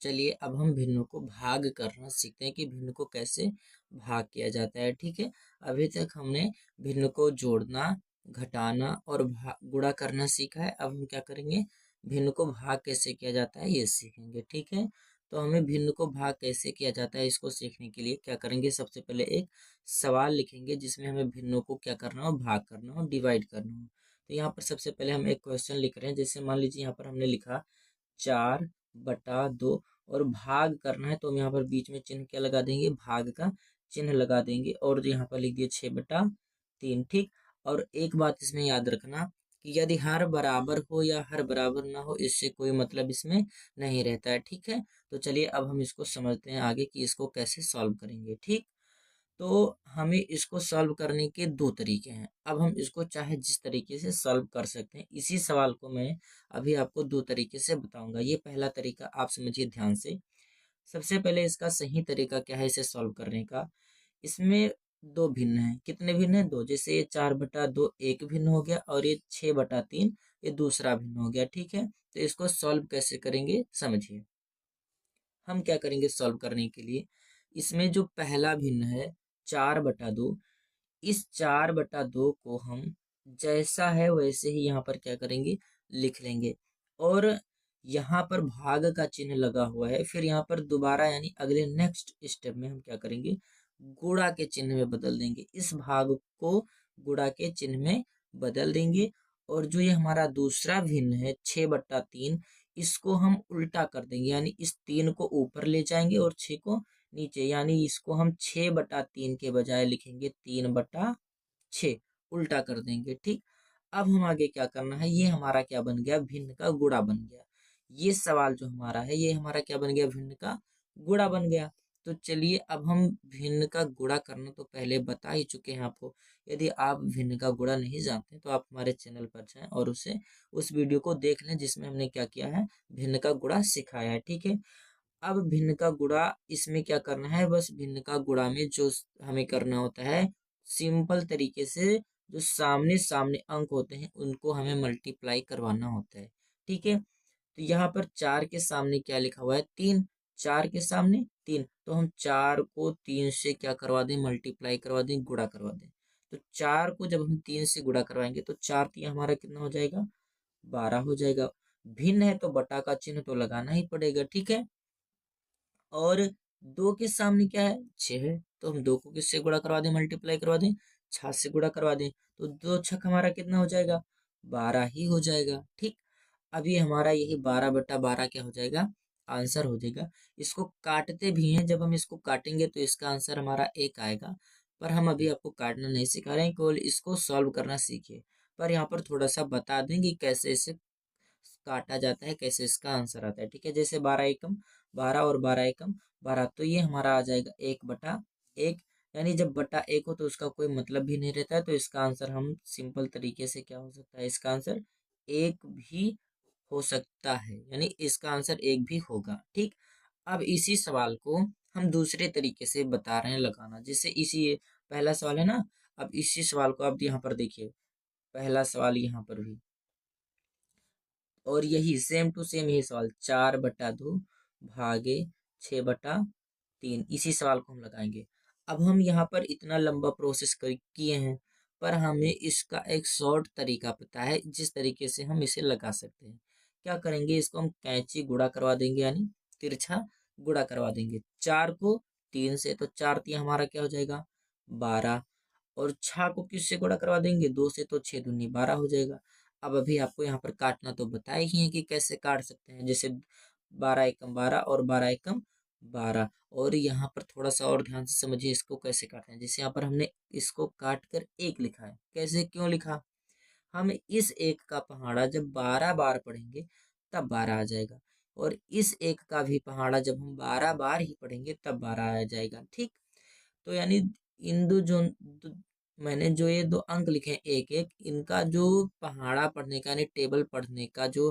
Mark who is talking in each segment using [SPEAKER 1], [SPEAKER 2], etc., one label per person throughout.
[SPEAKER 1] चलिए अब हम भिन्नों को भाग करना सीखते हैं कि भिन्न को कैसे भाग किया जाता है। ठीक है, अभी तक हमने भिन्न को जोड़ना, घटाना और गुणा करना सीखा है। अब हम क्या करेंगे, भिन्न को भाग कैसे किया जाता है ये सीखेंगे। ठीक है, तो हमें भिन्न को भाग कैसे किया जाता है इसको सीखने के लिए क्या करेंगे, सबसे पहले एक सवाल लिखेंगे जिसमें हमें भिन्नों को क्या करना हो, भाग करना हो, डिवाइड करना हो। तो यहाँ पर सबसे पहले हम एक क्वेश्चन लिख रहे हैं। जैसे मान लीजिए यहाँ पर हमने लिखा 4/2 और भाग करना है, तो हम यहाँ पर बीच में चिन्ह क्या लगा देंगे, भाग का चिन्ह लगा देंगे और यहाँ पर लिख दिए 6/3। ठीक, और एक बात इसमें याद रखना कि यदि हर बराबर हो या हर बराबर ना हो, इससे कोई मतलब इसमें नहीं रहता है। ठीक है, तो चलिए अब हम इसको समझते हैं आगे कि इसको कैसे सॉल्व करेंगे। ठीक, तो हमें इसको सॉल्व करने के दो तरीके हैं। अब हम इसको चाहे जिस तरीके से सॉल्व कर सकते हैं, इसी सवाल को मैं अभी आपको दो तरीके से बताऊंगा। ये पहला तरीका आप समझिए ध्यान से। सबसे पहले इसका सही तरीका क्या है इसे सॉल्व करने का, इसमें दो भिन्न है। कितने भिन्न है, दो। जैसे ये 4/2 एक भिन्न हो गया और ये 6/3 ये दूसरा भिन्न हो गया। ठीक है, तो इसको सॉल्व कैसे करेंगे समझिए। हम क्या करेंगे सॉल्व करने के लिए, इसमें जो पहला भिन्न है 4/2, इस 4/2 को हम जैसा है वैसे ही यहाँ पर क्या करेंगे, लिख लेंगे। और यहाँ पर भाग का चिन्ह लगा हुआ है, फिर यहाँ पर दोबारा यानी अगले नेक्स्ट स्टेप में हम क्या करेंगे, गुणा के चिन्ह में बदल देंगे। इस भाग को गुणा के चिन्ह में बदल देंगे। और जो ये हमारा दूसरा भिन्न है 6/3, इसको हम उल्टा कर देंगे, यानी इस 3 को ऊपर ले जाएंगे और 6 को नीचे, यानी इसको हम 6/3 के बजाय लिखेंगे 3/6, उल्टा कर देंगे। ठीक, अब हम आगे क्या करना है, ये हमारा क्या बन गया, भिन्न का गुणा बन गया। ये सवाल जो हमारा है ये हमारा क्या बन गया, भिन्न का गुणा बन गया। तो चलिए अब हम भिन्न का गुणा करना तो पहले बता ही चुके हैं आपको। यदि आप भिन्न का गुणा नहीं जानते तो आप हमारे चैनल पर जाएं और उस वीडियो को देख लें जिसमें हमने क्या किया है, भिन्न का गुणा सिखाया है। ठीक है, अब भिन्न का गुणा इसमें क्या करना है, बस भिन्न का गुणा में जो हमें करना होता है, सिंपल तरीके से जो सामने सामने अंक होते हैं उनको हमें मल्टीप्लाई करवाना होता है। ठीक है, तो यहाँ पर 4 के सामने क्या लिखा हुआ है, 3। 4 के सामने 3, तो हम 4 को 3 से क्या करवा दें, मल्टीप्लाई करवा दें, गुणा करवा दें। तो 4 को जब हम 3 से गुणा करवाएंगे तो 4 3 हमारा कितना हो जाएगा, 12 हो जाएगा। भिन्न है तो बटा का चिन्ह तो लगाना ही पड़ेगा। ठीक है, और 2 के सामने क्या है, 6 है, तो हम 2 को किससे गुणा करवा दें, मल्टीप्लाई करवा दें, 6 से गुणा करवा दें, तो 2 छक हमारा कितना हो जाएगा, 12 ही हो जाएगा। ठीक, अब ये हमारा यही 12/12 क्या हो जाएगा, आंसर हो जाएगा। इसको काटते भी हैं, जब हम इसको काटेंगे तो इसका आंसर हमारा 1 आएगा। पर हम अभी आपको काटना नहीं सिखा रहे हैं, केवल इसको सॉल्व करना सीखिए। पर यहाँ पर थोड़ा सा बता देंगे कैसे इसे काटा जाता है, कैसे इसका आंसर आता है। ठीक है, जैसे 12 एकम 12 और 12 एकम 12, तो ये हमारा आ जाएगा 1/1। यानी जब बटा 1 हो तो उसका कोई मतलब भी नहीं रहता है, तो इसका आंसर हम सिंपल तरीके से क्या हो सकता है, इसका आंसर 1 भी हो सकता है, यानी इसका आंसर 1 भी होगा। ठीक, अब इसी सवाल को हम दूसरे तरीके से बता रहे हैं लगाना। जैसे इसी पहला सवाल है ना, अब इसी सवाल को आप यहाँ पर देखिए, पहला सवाल यहाँ पर भी, और यही सेम टू सेम यही सवाल 4/2 भागे 6/3, इसी सवाल को हम लगाएंगे। अब हम यहाँ पर इतना लंबा प्रोसेस किए हैं, पर हमें इसका एक शॉर्ट तरीका पता है जिस तरीके से हम इसे लगा सकते हैं। क्या करेंगे, इसको हम कैंची गुणा करवा देंगे, यानी तिरछा गुणा करवा देंगे। 4 को 3 से, तो 4 3 हमारा क्या हो जाएगा, 12। और 6 को किससे गुणा करवा देंगे, 2 से, तो 6 दूनी 12 हो जाएगा। अब अभी आपको यहाँ पर काटना तो बताया ही है कि कैसे काट सकते हैं। जैसे 12 एकम 12 और 12 एकम 12। और यहाँ पर थोड़ा सा और ध्यान से समझिए इसको कैसे काटते हैं। जैसे यहाँ पर हमने इसको काट कर 1 लिखा है, कैसे क्यों लिखा, हम इस 1 का पहाड़ा जब 12 बार पढ़ेंगे तब 12 आ जाएगा, और इस 1 का भी पहाड़ा जब हम 12 बार ही पढ़ेंगे तब 12 आ जाएगा। ठीक, तो यानी इन मैंने जो ये दो अंक लिखे हैं 1 1, इनका जो पहाड़ा पढ़ने का यानी टेबल पढ़ने का जो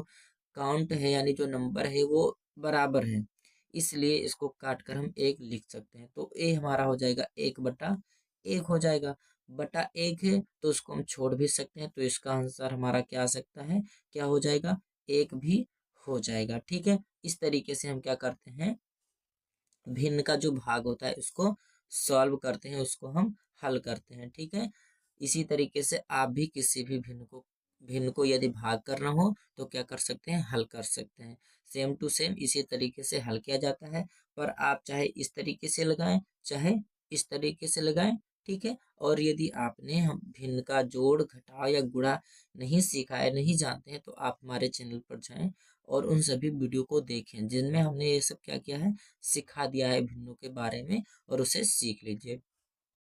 [SPEAKER 1] काउंट है यानी जो नंबर है वो बराबर है, इसलिए इसको काट कर हम 1 लिख सकते हैं। तो ये हमारा हो जाएगा 1/1 हो जाएगा। बटा 1 है तो उसको हम छोड़ भी सकते हैं, तो इसका आंसर हमारा क्या आ सकता है, क्या हो जाएगा, 1 भी हो जाएगा। ठीक है, इस तरीके से हम क्या करते हैं, भिन्न का जो भाग होता है उसको सॉल्व करते हैं, उसको हम हल करते हैं। ठीक है, इसी तरीके से आप भी किसी भी भिन्न को यदि भाग करना हो तो क्या कर सकते हैं, हल कर सकते हैं। सेम टू सेम इसी तरीके से हल किया जाता है, पर आप चाहे इस तरीके से लगाएं चाहे इस तरीके से लगाएं। ठीक है, और यदि आपने हम भिन्न का जोड़ घटाव या गुणा नहीं सीखा है, नहीं जानते हैं, तो आप हमारे चैनल पर जाएं और उन सभी वीडियो को देखें जिनमें हमने ये सब क्या किया है, सिखा दिया है भिन्नों के बारे में, और उसे सीख लीजिए।